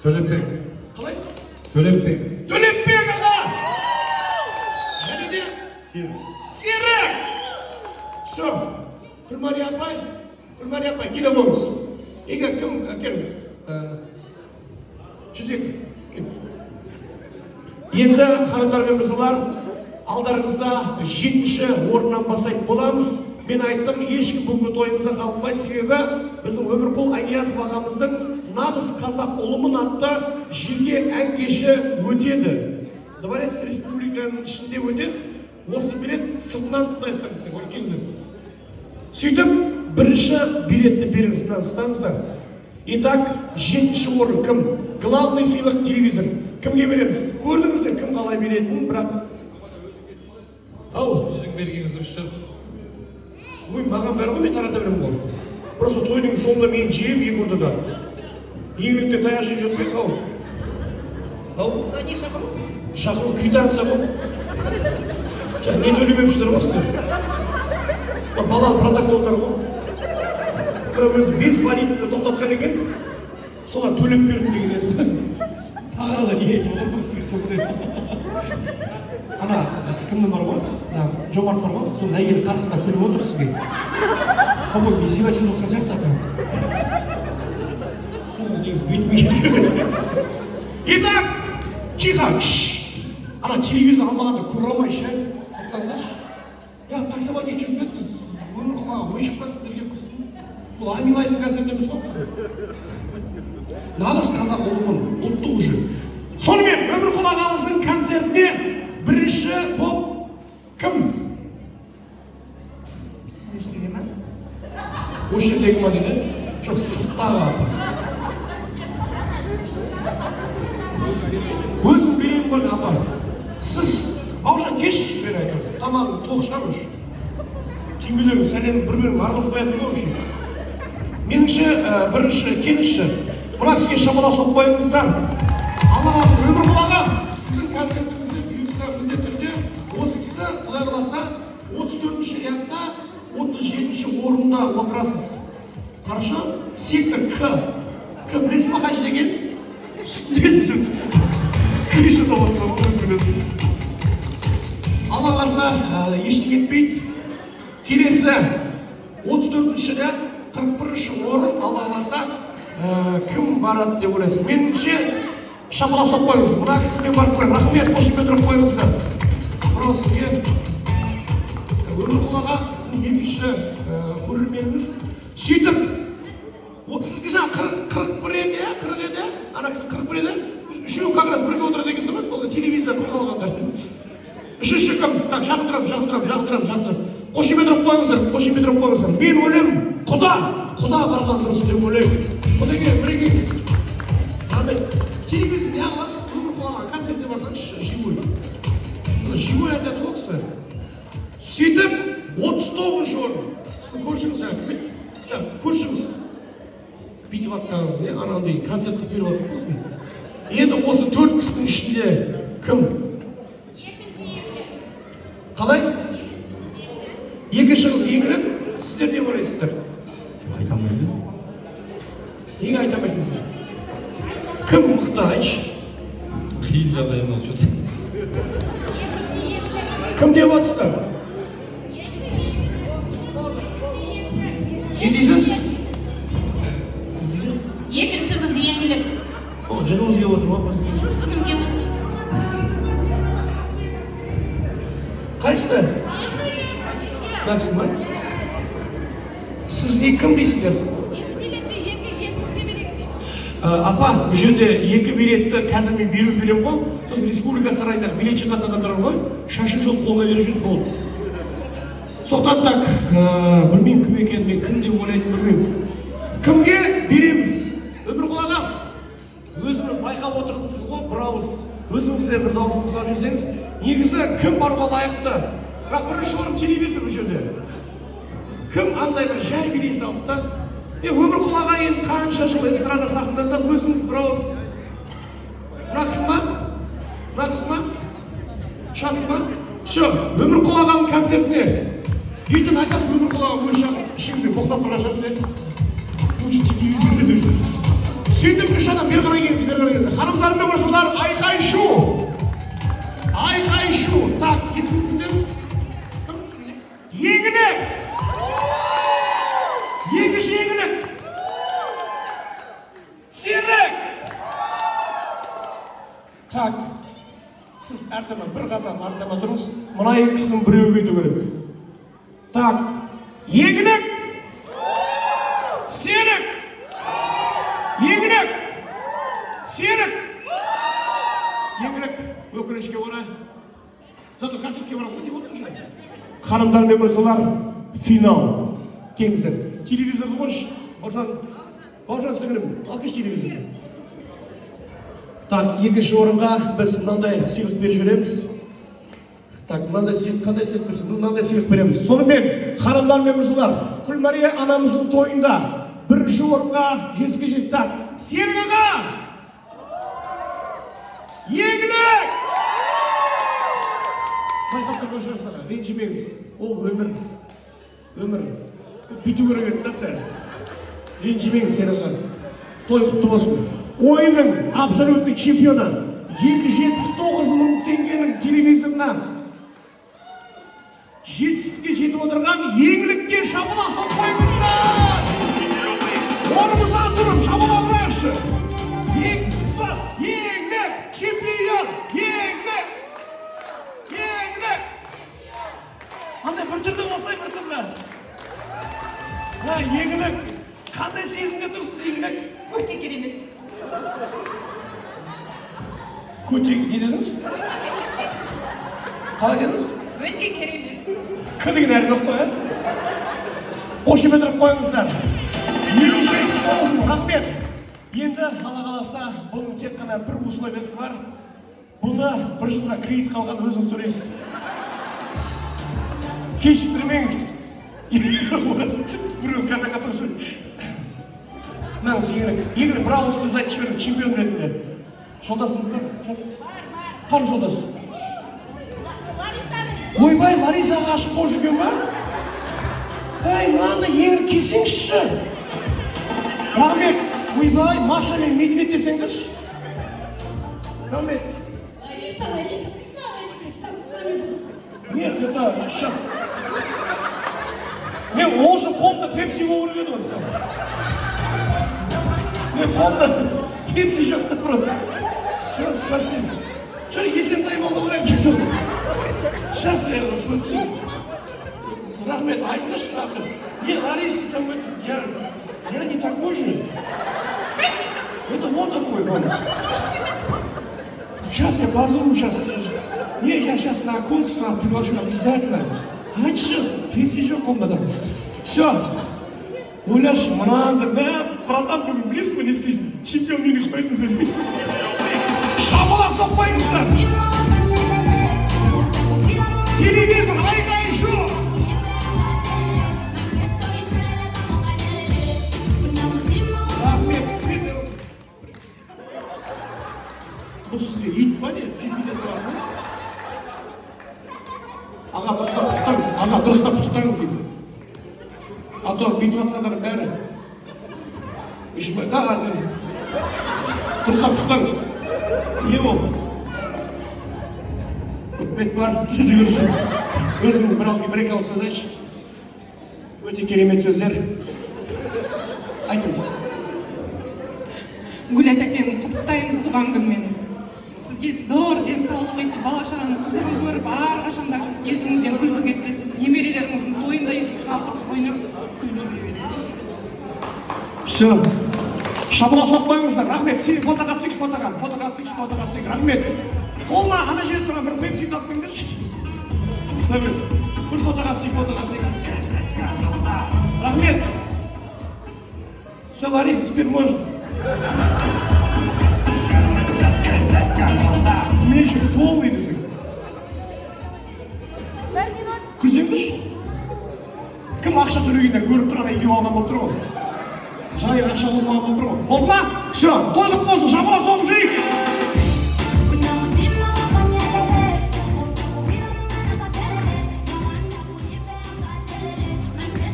Төлепбек. Қалай? Төлепбек. Төлепбек аға! Және де? Серік! Все. Күлмәрия апай, келе болыңыз. Еге, кім? Кел. Жүзек. Енді қарымдар мен мырзалар, алдарыңызда 7-ші орыннан бастайтын боламыз. Мен айттым, ешкім бүгінгі тойымызда қалмайды, себебі біздің Өмірқұл Айниязов ағамыздың нағыз қазақ ұлымын атты жеке ән кеші өтеді. Дворец республиканың ішінде өтеді. Осы билет сыртынан тұтайсыздар, көркеңіздер. Сөйтіп, бірінші билетті беріңіз, ұстаңыздар. Итак, 7-ші орын кім? Главный сыйлық телевизор. Кімге береміз? Көрдіңіздер кім қалай беретінін, бірақ... Ау, өзің бергеніңіз дұрыс шығар. Ой, маған бәрі ғой, мен тарата беремін ғой. Просто тойдың соңында мен жеп екі ортада. Еңбектен таяқ жеп жатпайды, ау. Ау? Шақыру квитанция ғой. Не төлемепсіздер ғой сіздер. Балалы протоколдар ғой. Бірақ өзі 5 валютаны тоқтатқан екен, соған төлеп бердім деген езді. Тағырда не айтып отыр бұл сізге қызды. Ана, кімнің бар ғой? Жомарт бар ғой? Соның әйелі қарқында күліп отыр сізге. По-моему, издевательный отқан сияқты апа. Соңыз негіз бетіме кеткен. Итак, чиха, ана телевизор алмағанда көре алмайшы, айтсаңыздаршы. Я таксовать етіп кеттіңіз. Өмірқұлға ой шықпа сіздерге қыстың. Бұл Амилайдың концерт емес қой бізде. Нағыз қазақ ұлымын, ұлттық уже. Сонымен Өмірқұл ағамыздың концертіне бірінші боп кім? Осы жердегі ма деді? Жоқ, сырттағы апа. Өзім берейін ғой апа. Сіз Бауыржан кешші бері айтып, тамағын толық шығар өш. Түймелерің сәлем бір-бірім араласпай атыр ғой өші. Меніңше бірінші, келіңізші. Мұна кісіге шамала соқпайыңыздар. Аллағасы Өмірқұл ағам, сіздің концертіңізді бұйырса міндетті түрде осы кісі құдай қаласа 34-ші рядта 37-ші орында отырасыз. Қарашы, сектор К. К білесіз ма қайшы деген? Күйші толатса өз білесіз. Аллағасы ештеңе етпейді. Келесі 34-ші ряд 41-ші орын аллағаса кім барады деп ойлайсыз? Меніңше шамала соқпайыңыз. Мұна кісімен барып қой. Рахмет, қошемет ұрып қойыңыздар. Бұрау сізге Өмірқұл аға сіздің екінші көрерменіңіз. Сөйтіп, сізге жаңа 41 еді, 40 еді, ана кісі 41 еді. Үшеуі как раз бірге отырады екенсіз бе? Телевизор құрып алғандар. Үшінші кім? Так, шақыртырам. Қошемет ұрып қойыңыздар. Мен ойлаймын, құда барған дұрыс деп ойлаймын. Құдеге бірегеңіз. Телевизор не аласыз, Өмірқұл аға концертіне барсаңыз живой. Живой айтады ғой кісі. Сөйтіп, 39-шы орын. Сіздің көршіңіз көршіңіз бүйтіп аттаңыз, анандай концертті беріп атырмыз мен. Енді осы 4 кісінің ішінде кім? Қалай? Екінші қыз еңіріп, сіздер не ойлайсыздар? Айтамайды. Неге айтамайсыздар? Кім мықты айтшы? Қиын жағдайымда что-то. Кім деп атсыздар? Не дейсіз? Екінші қыз еңіліп. Жыныңыз келіп отыр ма? Қайсысы? Нақсы ма? Сіз кім дейсіздер? Апа, бұл жерде 2 билетті қазір мен берем ғой. Сосын республика сарайындағы билет жиған адамдар ғой, шашын жол қолға беріп жүрді болды. Соқтан так, білмеймін кім екенін, мен кім деп ойлайтын білмеймін. Кімге береміз? Өмірқұл ағам, өзіңіз байқап отырдыңыз ғой, бравыз. Өзіңізде бір дауысын сап жүрсеңіз, негізі кім баруға лайықты? Бірақ бірінші орын телевизор бұл жерде. Кім андай бір жай билей салды да? Өмірқұл аға енді қанша жыл эстрада сахнада өзіңіз бірауыз. Нақсы ма? Шат ма? Все, Өмірқұл ағаның концертіне. Ертең айтасыз Өмірқұл аға өз шақырып, ішіңізде тоқтап тұрған шығарсыз. Сөйтіп 3 адам бері қарай келіңіз. Hanımlar ve mırsalar, ayqay şu. Ayqay şu. Tak, esiniz kimdeniz? Yegilik. Yegiş yegilik. Sirek. Tak. Siz erteme bir qatam erteme turunuz. Mına ikisinin birevi ketu gerek. Tak. Yegilik. Sirek. Yegilik. Sirek. Yegilik. Ökünüşke oraya. Zato kasıpke varasın ne olsun şuna? Hanımlar ve mırsalar, final. Kengizler. Televizorda koş. Boşan singlim. Alkış televizor. Tak, екінші орынға біз мынандай сыйлық беріп жібереміз. Так, мынандай сыйлық, қандай сыйлық берсін? Мынандай сыйлық береміз. Сонымен, ханымдар мен мырзалар, Күлмәрия анамыздың тойында бірінші орынға жетіске жетті. Так, Серік аға! Егілік! Байқап тұрған шығарсаға, ренжімеңіз. Ол өмір. Өмір. Бүйту керек еді да сәл. Ренжімеңіз, Серік аға. Той құтты болсын. Oyunun absolutный чемпионы 279.000 теңгенің телевизорынан жетістікке жетіп отырған еңлікке шабыласын қойыңыздар. Орнымыздан тұрып шабыла тұрайықшы. Еңлік, чемпион, еңлік. Андай бір түрді болсай бір түрді. Еңлік, қандай сезімде тұрсыз еңлік? Өте керемет. Көтек не дедіңіз? Қалай дедіңіз? Өте керемет. Кідігін әрі жоқ қой, қошемет тұрып қойыңыздар. 279.000 рахмет. Енді Алла қаласа, бұның тек қана бір условиясы бар. Бұны бір жылға кредит қалған өзіңіз төлейсіз. Кешіктірмеңіз. Біреу қазақ атыршы. Маңыз егілік бір ауыз сөз айтып жіберді чемпион ретінде. Жолдасыңыз ба? Қаны жолдас? Ойбай, Ларисаға ғашық болып жүрген ба? Әй, мынанда еңір кесеңізші. Рахмет, ойбай, Маша мен медведь десеңдерші. Рахмет. Лариса, пришла, Лариса. Нет, это сейчас... Мен ол үшін қолымда пепси болып еді ғой сен. Мен қолымда пепси жоқты просто. Все, спасибо. Что, есентай болды көрем что? Сейчас я его спасибо. Рахмет, айтыңызшы рахмет. Не, Лариса там я не такой же. Это он такой, мама. Сейчас я позвоню, сейчас. Не, я сейчас на конкурс приглашу обязательно. А что? Пепси жоқ комната. Все. Ойлашы, мынанды продам бүгін білесің бе не істейсің? Чемпион мені құтайсың сен. Шапалақ соқпайыңыздар. Телевизор, айқай шу. Рахмет, свет. Бұл сізге ит па не? Телевизор бар ма? Аға дұрыстап құттықтаңыз, аға дұрыстап құттықтаңыз дейді. А то бүйтіп атқандар бәрі. Дұрыстап құттықтаңыз. Не ол? Үкімет бар, тізі көрсін. Өзінің бір ауыз сөз айтшы. Өте керемет сөздер. Айтыңыз. Гүлия тәтем, құттықтаймыз туған күнмен. Сізге зор денсаулық, бала шағаның қызығын көріп, әрқашанда езіңізден күлкі кетпесін. Немерелеріңіздің тойында естіп, шалқып ойнап, күліп жүре береміз. Все. Шабыла соқпаңыздар. Рахмет. Сені фотоға түсейікші, фотоға түсейікші. Рахмет. Қолына ана жерде тұрған бір пепси алып келіңдерші. Рахмет. Бір фотоға түсейік. Рахмет. Все, Лариса, теперь можно. Мен еще полный десең. Күзеңдіш? Кім ақша төлегенде көріп тұрған екеу алған болып тұр ғой? Жайық ақша болмаған болып тұр ғой? Болды ма? Все, тойлық болсын, шабыла соғып жүрейік.